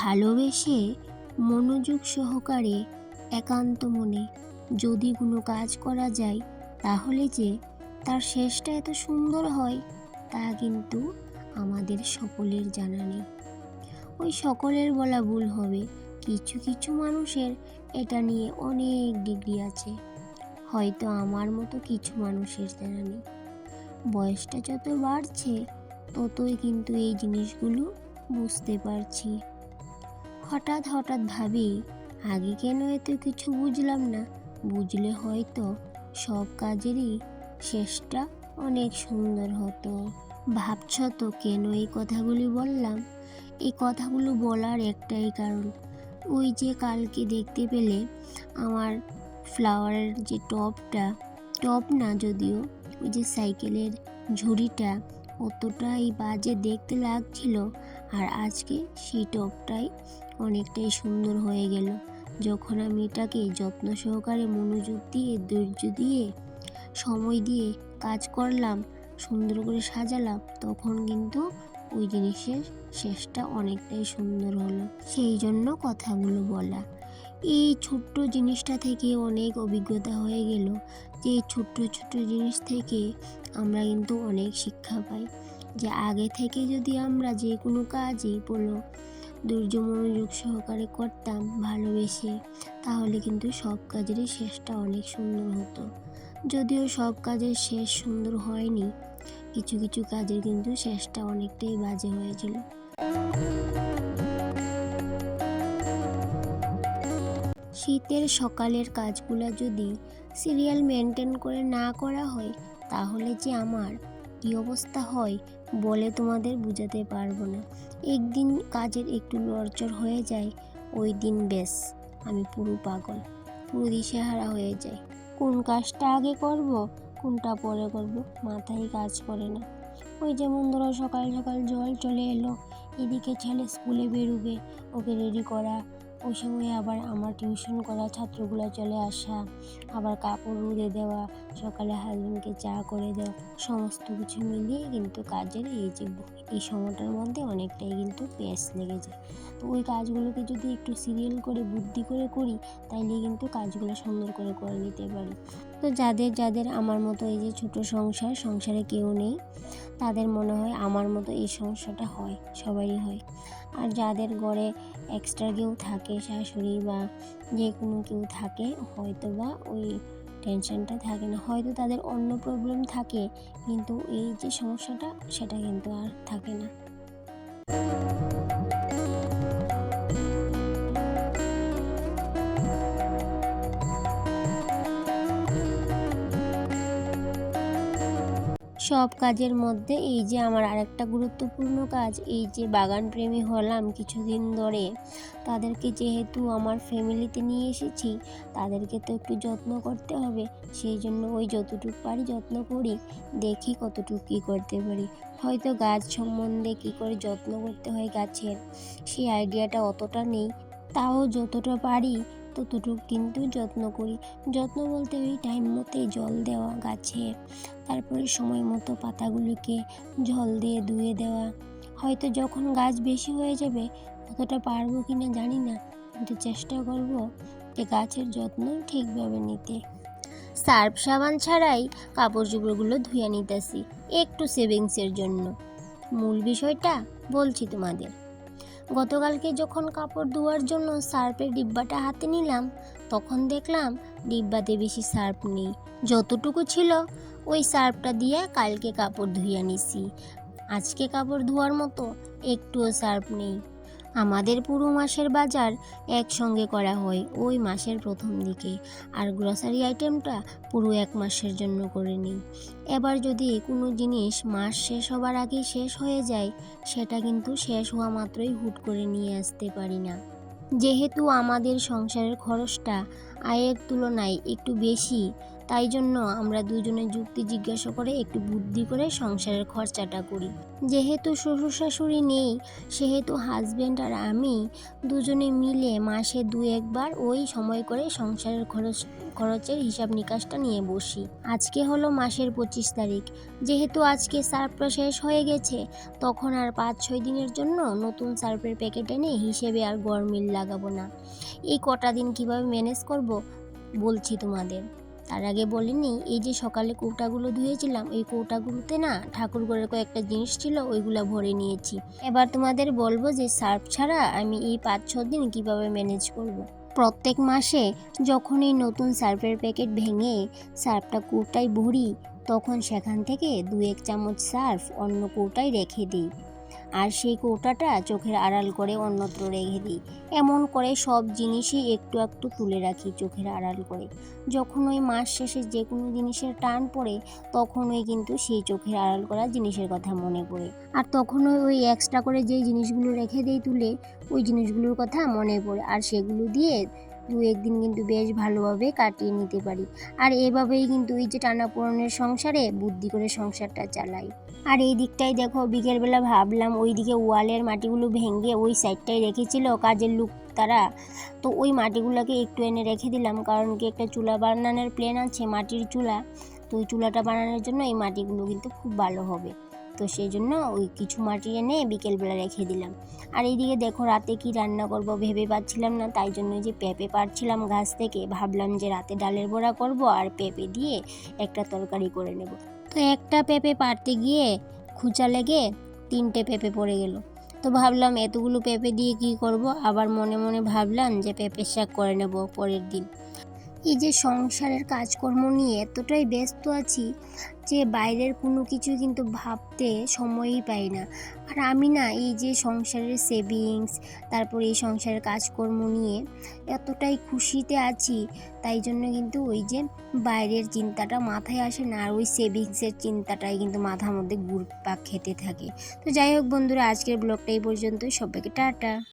ভালোবেসে মনোযোগ সহকারে একান্ত মনে যদি কোনো কাজ করা যায় তাহলে যে তার শেষটা এত সুন্দর হয় তা কিন্তু আমাদের সকলের জানা নেই। ওই সকলের বলা ভুল হবে, কিছু কিছু মানুষের এটা নিয়ে অনেক ডিগ্রি আছে, হয়তো আমার মতো কিছু মানুষের জানা নেই। বয়সটা যত বাড়ছে ততই কিন্তু এই জিনিসগুলো বুঝতে পারছি। হঠাৎ হঠাৎ ভাবি, আগে কেন এত কিছু বুঝলাম না, বুঝলে হয়তো সব কাজেরই শেষটা অনেক সুন্দর হতো। ভাবছ তো কেন এই কথাগুলি বললাম? এই কথাগুলো বলার একটাই কারণ, ওই যে কালকে দেখতে পেলে আমার ফ্লাওয়ারের যে টপ না যদিও, ওই যে সাইকেলের ঝুড়িটা অতটাই বাজে দেখতে লাগছিল, আর আজকে সেই টপটাই অনেকটাই সুন্দর হয়ে গেল যখন আমি এটাকে যত্ন সহকারে মনোযোগ দিয়ে ধৈর্য দিয়ে সময় দিয়ে কাজ করলাম, সুন্দর করে সাজালাম, তখন কিন্তু ওই জিনিসের শেষটা অনেকটাই সুন্দর হলো। সেই জন্য কথাগুলো বলা। এই ছোট্ট জিনিসটা থেকে অনেক অভিজ্ঞতা হয়ে গেল যে এই ছোট্ট ছোট্ট জিনিস থেকে আমরা কিন্তু অনেক শিক্ষা পাই, যে আগে থেকে যদি আমরা যে কোনো কাজই বলো ধৈর্য মনোযোগ সহকারে করতাম ভালোবেসে, তাহলে কিন্তু সব কাজেরই শেষটা অনেক সুন্দর হতো। যদিও সব কাজের শেষ সুন্দর হয়নি, কিছু কিছু কাজের কিন্তু শেষটা অনেকটাই বাজে হয়েছিল। শীতের সকালের কাজগুলো যদি সিরিয়াল মেনটেন করে না করা হয় তাহলে যে আমার কী অবস্থা হয় বলে তোমাদের বোঝাতে পারবো না। একদিন কাজের একটু লড়চড় হয়ে যায়, ওই দিন বেশ আমি পুরো পাগল, পুরো দিশেহারা হয়ে যাই। কোন কাজটা আগে করব কোনটা পরে করব মাথায় কাজ করে না। ওই যেমন ধরো সকাল সকাল জল চলে এলো, এদিকে ছেলে স্কুলে বেরোবে, ওকে রেডি করা, ওই সময় আবার আমার টিউশন করা ছাত্রগুলো চলে আসা, আবার কাপড় রোদে দেওয়া, সকালে হাজবেন্ডকে চা করে দেওয়া, সমস্ত কিছু মিলিয়ে কিন্তু কাজের এই সময়টার মধ্যে অনেকটাই কিন্তু পেঁচ লেগে যায়। তো ওই কাজগুলোকে যদি একটু সিরিয়াল করে বুদ্ধি করে করি তাইলে কিন্তু কাজগুলো সুন্দর করে নিতে পারি। তো যাদের যাদের আমার মতো এই যে ছোট সংসারে কেউ নেই, তাদের মনে হয় আমার মতো এই সমস্যাটা হয়, সবারই হয়। আর যাদের ঘরে এক্সট্রা কেউ থাকে, শাশুড়ি বা যে কোনো কেউ থাকে, হয়তো বা ওই টেনশনটা থাকে না, হয়তো তাদের অন্য প্রবলেম থাকে, কিন্তু এই যে সমস্যাটা সেটা কিন্তু আর থাকে না। সব কাজের মধ্যে এই যে আমার আরেকটা গুরুত্বপূর্ণ কাজ, এই যে বাগান প্রেমী হলাম কিছুদিন ধরে, তাদেরকে যেহেতু আমার ফ্যামিলিতে নিয়ে এসেছি তাদেরকে তো একটু যত্ন করতে হবে, সেই জন্য ওই যতটুকু পারি যত্ন করি, দেখি কতটুকু কী করতে পারি। হয়তো গাছ সম্বন্ধে কী করে যত্ন করতে হয় গাছের সেই আইডিয়াটা অতটা নেই, তাও যতটা পারি ততটুকু কিন্তু যত্ন করি। যত্ন বলতে ওই টাইম মতো জল দেওয়া গাছে, তারপরে সময় মতো পাতাগুলোকে জল দিয়ে ধুয়ে দেওয়া। হয়তো যখন গাছ বেশি হয়ে যাবে অতটা পারবো কি না জানি না, কিন্তু চেষ্টা করব যে গাছের যত্ন ঠিকভাবে নিতে। সার্ফ সাবান ছাড়াই কাপড় চোপড়গুলো ধুয়ে নিতেছি একটু সেভিংসের জন্য। মূল বিষয়টা বলছি তোমাদের। গতকালকে যখন কাপড় ধোয়ার জন্য সার্ফের ডিব্বাটা হাতে নিলাম তখন দেখলাম ডিব্বাতে বেশি সার্ফ নেই, যতটুকু ছিল ওই সার্ফটা দিয়ে কালকে কাপড় ধুয়ে নিছি, আজকে কাপড় ধোয়ার মতো একটুও সার্ফ নেই। আমাদের পুরো মাসের বাজার একসঙ্গে করা হয় ওই মাসের প্রথম দিকে, আর গ্রসারি আইটেমটা পুরো 1 মাসের জন্য করে নিই। এবার যদি কোনো জিনিস মাস শেষ হবার আগে শেষ হয়ে যায় সেটা কিন্তু শেষ হওয়া মাত্রই হুট করে নিয়ে আসতে পারি না। যেহেতু আমাদের সংসারের খরচটা আয়ের তুলনায় একটু বেশি, তাই জন্য আমরা দুজনে যুক্তি জিজ্ঞাসা করে একটু বুদ্ধি করে সংসারের খরচাটা করি। যেহেতু শ্বশুর শাশুড়ি নেই, সেহেতু হাজব্যান্ড আর আমি দুজনে মিলে মাসে 2-1 বার ওই সময় করে সংসারের খরচের হিসাব নিকাশটা নিয়ে বসি। আজকে হলো মাসের 25 তারিখ। যেহেতু আজকে সার্ফটা শেষ হয়ে গেছে, তখন আর 5-6 দিনের জন্য নতুন সার্ফের প্যাকেট এনে হিসেবে আর গরমিল লাগাবো না। এই কটা দিন কিভাবে ম্যানেজ করব বলছি তোমাদের। তার আগে বলিনি, এই যে সকালে কৌটাগুলো ধুয়েছিলাম, এই কৌটাগুলোতে না ঠাকুর ঘরের কয়েকটা জিনিস ছিল, ওইগুলো ভরে নিয়েছি। এবার তোমাদের বলবো যে সার্ফ ছাড়া আমি এই 5-6 দিন কিভাবে ম্যানেজ করব। প্রত্যেক মাসে যখন এই নতুন সার্ফের প্যাকেট ভেঙে সার্ফটা কৌটায় ভরি, তখন সেখান থেকে 2-1 চামচ সার্ফ অন্য কৌটায় রেখে দিই, আর সেই কৌটাটা চোখের আড়াল করে অন্যত্র রেখে দিই। এমন করে সব জিনিসই একটু একটু তুলে রাখি চোখের আড়াল করে। যখন ওই মাস শেষে যে কোনো জিনিসের টান পড়ে, তখনই কিন্তু সেই চোখের আড়াল করা জিনিসের কথা মনে পড়ে। আর তখনই ওই এক্সট্রা করে যেই জিনিসগুলো রেখে দেই তুলে, ওই জিনিসগুলোর কথা মনে পড়ে, আর সেগুলো দিয়ে 2-1 দিন কিন্তু বেশ ভালোভাবে কাটিয়ে নিতে পারি। আর এভাবেই কিন্তু এই যে টানাপোড়েনের সংসারে বুদ্ধি করে সংসারটা চালাই। আর এই দিকটাই দেখো, বিকেলবেলা ভাবলাম ওইদিকে ওয়ালের মাটিগুলো ভেঙে ওই সাইডটায় রেখেছিল কাজের লোক তারা, তো ওই মাটিগুলোকে একটু এনে রেখে দিলাম, কারণ কি একটা চুলা বানানোর প্ল্যান আছে, মাটির চুলা। তো ওই চুলাটা বানানোর জন্য এই মাটিগুলো কিন্তু খুব ভালো হবে। তো সেই জন্য ওই কিছু মাটি এনে বিকেলবেলা রেখে দিলাম। আর এইদিকে দেখো, রাতে কি রান্না করব ভেবে পাচ্ছিলাম না, তাই জন্য যে পেঁপে পাড়ছিলাম গাছ থেকে, ভাবলাম যে রাতে ডালের বড়া করব আর পেঁপে দিয়ে একটা তরকারি করে নেব। তো একটা পেঁপে পাড়তে গিয়ে খুঁচা লেগে 3টে পেঁপে পড়ে গেল। তো ভাবলাম এতগুলো পেঁপে দিয়ে কি করব, আবার মনে মনে ভাবলাম যে পেঁপের শাক করে নেব পরের দিন। এই যে সংসারের কাজকর্ম নিয়ে এতটাই ব্যস্ত আছি যে বাইরের কোনো কিছু কিন্তু ভাবতে সময়ই পাই না। আর আমি না এই যে সংসারের সেভিংস, তারপরে এই সংসারের কাজকর্ম নিয়ে এতটাই খুশিতে আছি, তাই জন্য কিন্তু ওই যে বাইরের চিন্তাটা মাথায় আসে না, আর ওই সেভিংসের চিন্তাটাই কিন্তু মাথার মধ্যে ঘুরপাক খেতে থাকে। তো যাই হোক বন্ধুরা, আজকের ব্লগটা এই পর্যন্তই। সবাইকে টাটা।